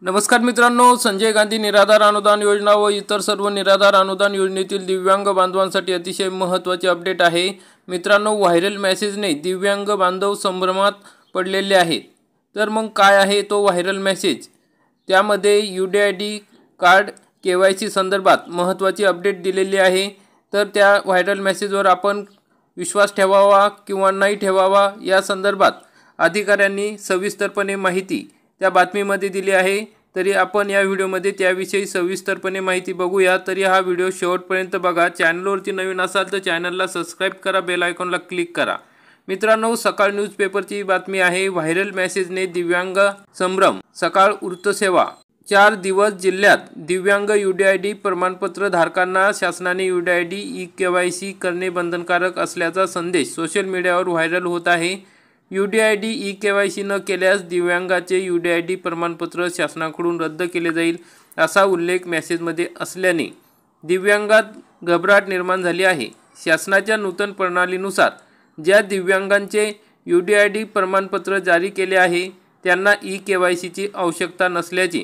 नमस्कार मित्रांनो, संजय गांधी निराधार अनुदान योजना व इतर सर्व निराधार अनुदान योजनेतील दिव्यांग बांधवांसाठी अतिशय महत्त्वाचे अपडेट आहे। मित्रांनो, व्हायरल मेसेजने दिव्यांग बांधव संभ्रमात पडलेले आहेत। तर मग काय आहे तो व्हायरल मेसेज? त्यामध्ये UDID कार्ड KYC संदर्भात महत्त्वाची अपडेट दिलेली आहे। तर त्या व्हायरल मेसेजवर आपण विश्वास ठेवावा किंवा नाही ठेवावा या संदर्भात अधिकाऱ्यांनी सविस्तरपणे माहिती त्या बातमीमध्ये दिली आहे। तरी आपण या व्हिडिओमध्ये त्याविषयी सविस्तरपणे माहिती बघूया। तरी हा व्हिडिओ शेवटपर्यंत बघा। चॅनलवरती नवीन असाल तर चॅनलला सबस्क्राइब करा, बेल आयकॉनला क्लिक करा। मित्रांनो, सकाळ न्यूजपेपरची बातमी आहे। व्हायरल मेसेजने दिव्यांग संभ्रम। सकाळ वृत्तसेवा। 4 दिवस जिल्ह्यात दिव्यांग UDID प्रमाणपत्र धारकांना शासनाने UDID eKYC करणे बंधनकारक असल्याचा संदेश सोशल मीडियावर व्हायरल होत आहे। UDID eKYC न केल्यास दिव्यांगाचे UDID प्रमाणपत्र शासनाकडून रद्द केले जाईल असा उल्लेख मेसेजमध्ये असल्याने दिव्यांगात घबराट निर्माण झाली आहे। शासनाच्या नूतन प्रणालीनुसार ज्या दिव्यांगांचे UDID प्रमाणपत्र जारी केले आहे त्यांना eKYCची आवश्यकता नसल्याचे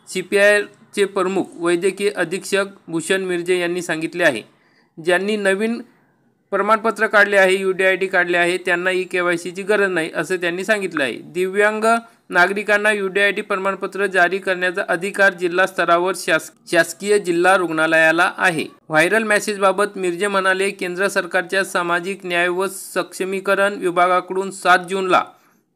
CPIचे प्रमुख वैद्यकीय अधीक्षक भूषण मिर्जे यांनी सांगितले आहे। ज्यांनी नवीन प्रमाणपत्र काढले आहे, UDID काढले आहे, त्यांना eKYCची गरज नाही असं त्यांनी सांगितलं आहे। दिव्यांग नागरिकांना UDID प्रमाणपत्र जारी करण्याचा अधिकार जिल्हा स्तरावर शासकीय जिल्हा रुग्णालयाला आहे। व्हायरल मेसेजबाबत मिर्जे म्हणाले, केंद्र सरकारच्या सामाजिक न्याय व सक्षमीकरण विभागाकडून 7 जूनला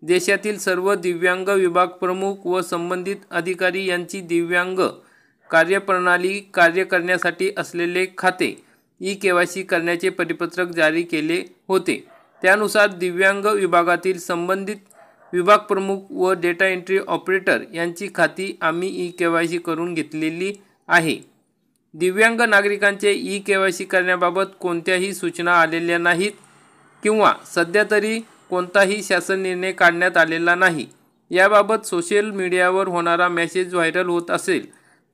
देशातील सर्व दिव्यांग विभाग प्रमुख व संबंधित अधिकारी यांची दिव्यांग कार्यप्रणाली कार्य करण्यासाठी असलेले खाते eKYC करण्याचे परिपत्रक जारी केले होते। त्यानुसार दिव्यांग विभागातील संबंधित विभाग प्रमुख व डेटा एंट्री ऑपरेटर यांची खाती आम्ही eKYC करून घेतलेली आहे। दिव्यांग नागरिकांचे eKYC करण्याबाबत कोणत्याही सूचना आलेल्या नाहीत किंवा सध्या तरी कोणताही शासन निर्णय काढण्यात आलेला नाही। याबाबत सोशल मीडियावर होणारा मेसेज व्हायरल होत असेल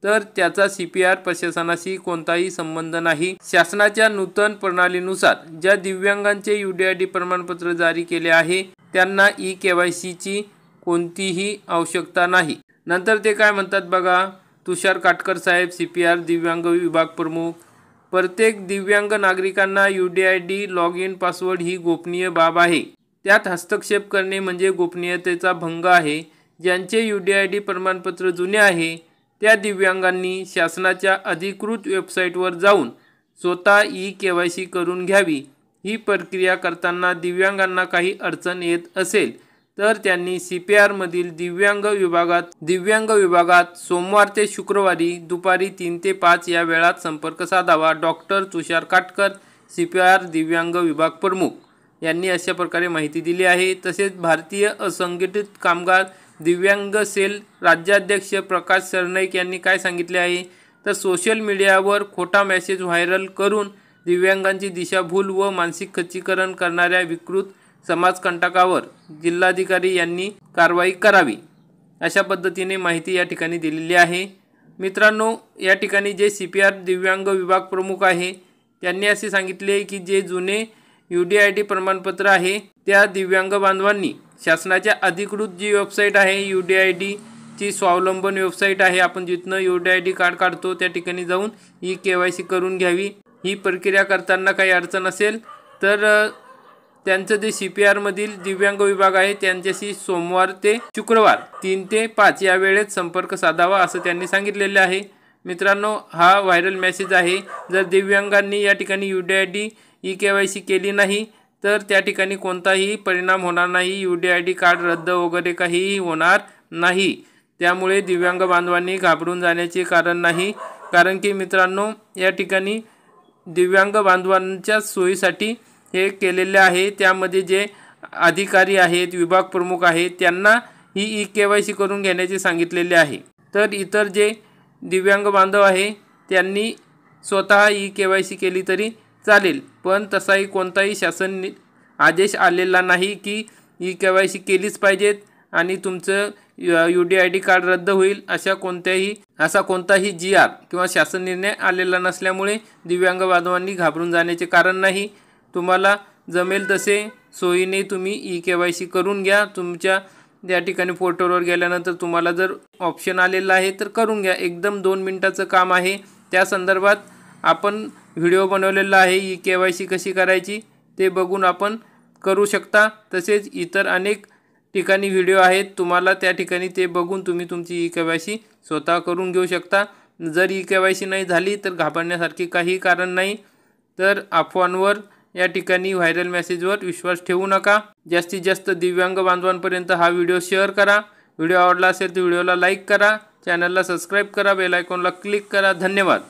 तर त्याचा CPR प्रशासनाशी कोणताही संबंध नाही। शासनाच्या नूतन प्रणालीनुसार ज्या दिव्यांगांचे UDID प्रमाणपत्र जारी केले आहे त्यांना eKYCची कोणतीही आवश्यकता नाही। नंतर ते काय म्हणतात बघा, तुषार काटकर साहेब, CPR दिव्यांग विभाग प्रमुख। प्रत्येक दिव्यांग नागरिकांना UDID लॉग इन पासवर्ड ही गोपनीय बाब आहे। त्यात हस्तक्षेप करणे म्हणजे गोपनीयतेचा भंग आहे। ज्यांचे UDID प्रमाणपत्र जुने आहे त्या दिव्यांगांनी शासनाच्या अधिकृत वेबसाईटवर जाऊन स्वतः eKYC करून घ्यावी। ही प्रक्रिया करताना दिव्यांगांना काही अडचण येत असेल तर त्यांनी CPR मधील दिव्यांग विभागात सोमवार ते शुक्रवारी दुपारी 3 ते 5 या वेळात संपर्क साधावा। डॉक्टर तुषार काटकर, CPR दिव्यांग विभाग प्रमुख यांनी अशा प्रकारे माहिती दिली आहे। तसेच भारतीय असंघटित कामगार दिव्यांग सेल राज्याध्यक्ष प्रकाश सरनाईक यांनी काय सांगितले आहे तर सोशल मीडियावर खोटा मेसेज व्हायरल करून दिव्यांगांची दिशाभूल व मानसिक खच्चीकरण करणाऱ्या विकृत समाजकंटकावर जिल्हाधिकारी यांनी कारवाई करावी अशा पद्धतीने माहिती या ठिकाणी दिलेली आहे। मित्रांनो, या ठिकाणी जे CPR दिव्यांग विभाग प्रमुख आहे त्यांनी असे सांगितले की जे जुने UDID प्रमाणपत्र आहे त्या दिव्यांग बांधवांनी शासनाच्या अधिकृत जी वेबसाईट आहे UDID ची स्वावलंबन वेबसाईट आहे, आपण जिथनं UDID कार्ड काढतो त्या ठिकाणी जाऊन eKYC करून घ्यावी। ही प्रक्रिया करताना काही अडचण असेल तर त्यांचं जे CPR मधील दिव्यांग विभाग आहे त्यांच्याशी सोमवार ते शुक्रवार 3 ते 5 या वेळेत संपर्क साधावा असं त्यांनी सांगितलेले आहे। मित्रांनो, हा व्हायरल मेसेज आहे। जर दिव्यांगांनी या ठिकाणी UDID eKYC केली नाही तर त्या ठिकाणी कोणताही परिणाम होणार नाही। UDID कार्ड रद्द वगैरे काहीही होणार नाही। त्यामुळे दिव्यांग बांधवांनी घाबरून जाण्याचे कारण नाही। कारण की मित्रांनो, या ठिकाणी दिव्यांग बांधवांच्या सोयीसाठी हे केलेले आहे। त्यामध्ये जे अधिकारी आहेत, विभाग प्रमुख आहेत त्यांना ही eKYC करून घेण्याचे सांगितलेले आहे। तर इतर जे दिव्यांग बांधव आहे त्यांनी स्वतः eKYC केली तरी चालेल, पण तसाही कोणताही शासन आदेश आलेला नाही की eKYC केलीच पाहिजेत आणि तुमचं UDID कार्ड रद्द होईल असा कोणताही GR किंवा शासन निर्णय आलेला नसल्यामुळे दिव्यांग बांधवांनी घाबरून जाण्याचे कारण नाही। तुम्हाला जमेल तसे सोयीने तुम्ही eKYC करून घ्या। तुमच्या या ठिकाणी पोर्टलवर गेल्यानंतर तुम्हाला जर ऑप्शन आलेला आहे तर करून घ्या. एकदम 2 मिनिटाचं काम आहे. त्या संदर्भात आपण व्हिडिओ बनवलेला आहे. ई-KYC कशी करायची ते बघून आपण करू शकता. तसेच इतर अनेक ठिकाणी व्हिडिओ आहेत, तुम्हाला त्या ठिकाणी ते बघून तुम्ही तुमची ई-KYC स्वतः करून घेऊ शकता. जर ई-KYC नाही झाली तर घाबरण्यासारखी काही कारण नाही. तर अफवांवर या ठिकाणी व्हायरल मेसेजवर विश्वास ठेवू नका. जास्तीत जास्त दिव्यांग बांधवांपर्यंत हा व्हिडिओ शेअर करा. व्हिडिओ आवडला असेल तर व्हिडिओला लाईक करा, चॅनलला सबस्क्राईब करा, बेल आयकॉनला क्लिक करा. धन्यवाद.